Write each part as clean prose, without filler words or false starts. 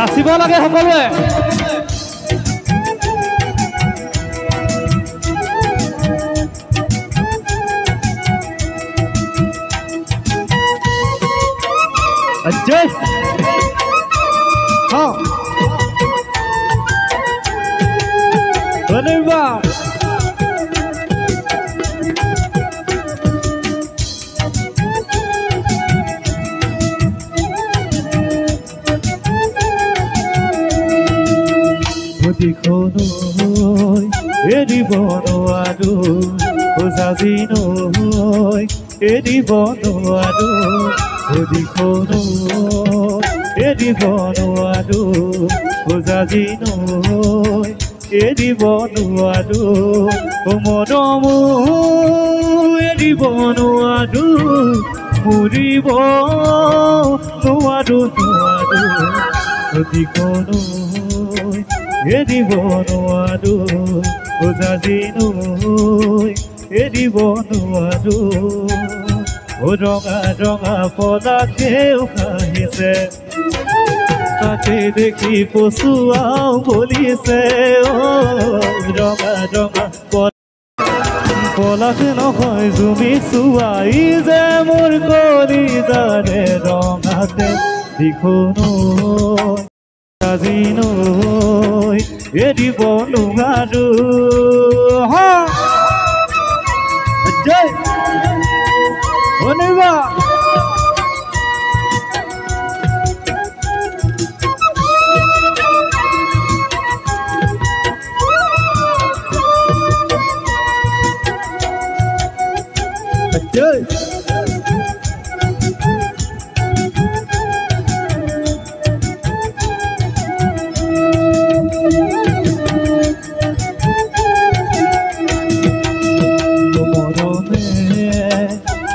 নাচিব লাগে সকলোৱে Ajay ha ধন্যবাদ Odikonoi edibono adu ozazinoi edibono adu Odikonoi edibono adu ozazinoi edibono adu omonomu edibono adu muribo no adu Odikonoi edibono adu ozazinoi edibono adu Ranga পলাকে উখাহিছে তাকে দেখি পশুয়াও বলিছে ৰঙা পলাক নহয় জুমি চুৱাই যে মোৰ কলিজাৰে ৰঙাতে দিখনৈ আজিনৈ এৰিব নোৱাৰো জয় ধন্যবাদ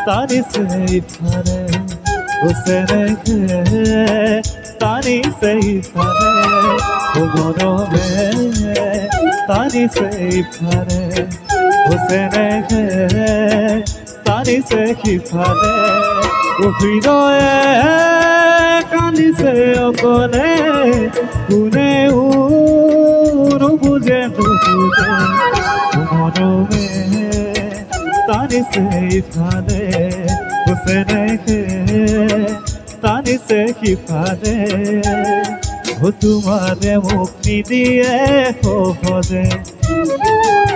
Tani seifare, oseneke. Tani seifare, ogorome. Tani seifare, oseneke. Tani seifare, ohiroe. Kani se okone, kune uro buje buje, ogorome. Tani seifare, oseneke. Tani seifare, o tumare mukti diye hoje.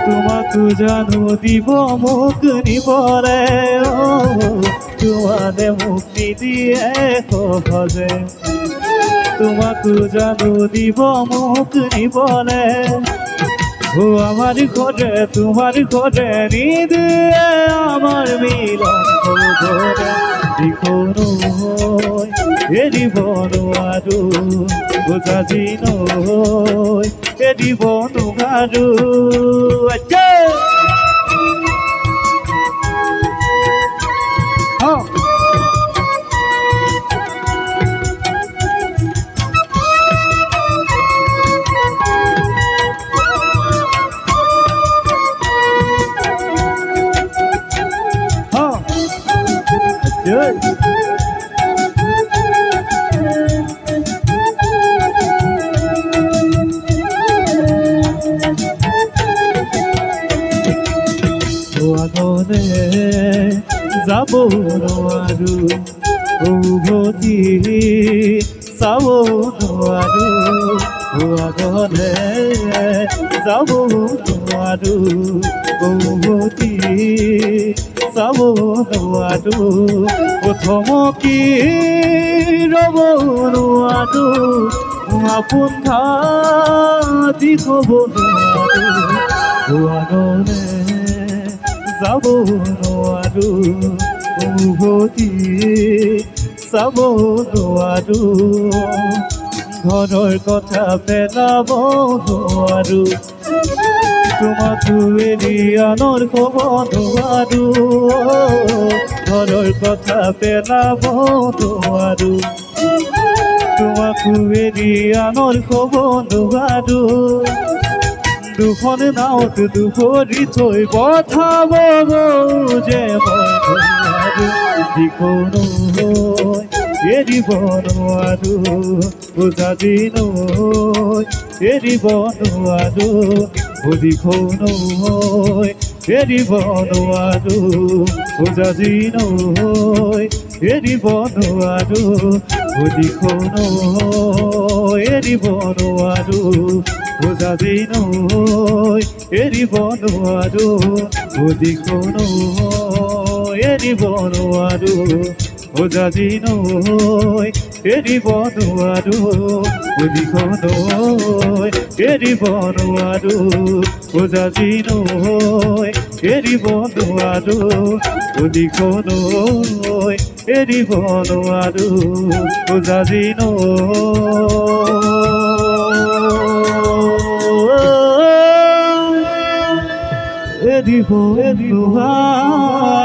Tumaku janu dibo mukni bole, tumare mukti diye hoje. Tumaku janu dibo mukni bole. ও আমার ঘরে তোমার ঘরে নিদে আমার মিলন ঘরে দিখনৈ এৰিব নোৱাৰো বুজাজিনৈ এৰিব নোৱাৰো Good. Zabo noaru, uboti sabo noaru, uagone zabo noaru, uboti sabo noaru, othomoki robo noaru, apuntha dikhobo noaru, uagone Zabo noaru, uboti sabo noaru, ঘৰৰ কথা পেলাব নোৱাৰো, তোমাকো এৰি আনৰ ক'ব নোৱাৰো, ঘৰৰ কথা পেলাব নোৱাৰো, তোমাকো এৰি আনৰ ক'ব নোৱাৰো। দুখন নাওত দুপৰি থৈ পঠাব যে মই দিখনৈ এৰিব নোৱাৰো বুজাজি নৈ এৰিব নোৱাৰো বুজিখৌ নৈ এৰিব নোৱাৰো বুজাজি নৈ এৰিব নোৱাৰো বুজিখৌ নৈ এৰিব নোৱাৰো বুজাজি নৈ এৰিব নোৱাৰো বুজিখৌ নৈ এৰিব নোৱাৰো বুজাজি নৈ এৰিব নোৱাৰো বুজিখৌ নৈ এৰিব নোৱাৰো বুজাজি নৈ এৰিব নোৱাৰো বুজিখৌ নৈ এৰিব নোৱাৰো বুজাজি নৈ এৰিব নোৱাৰো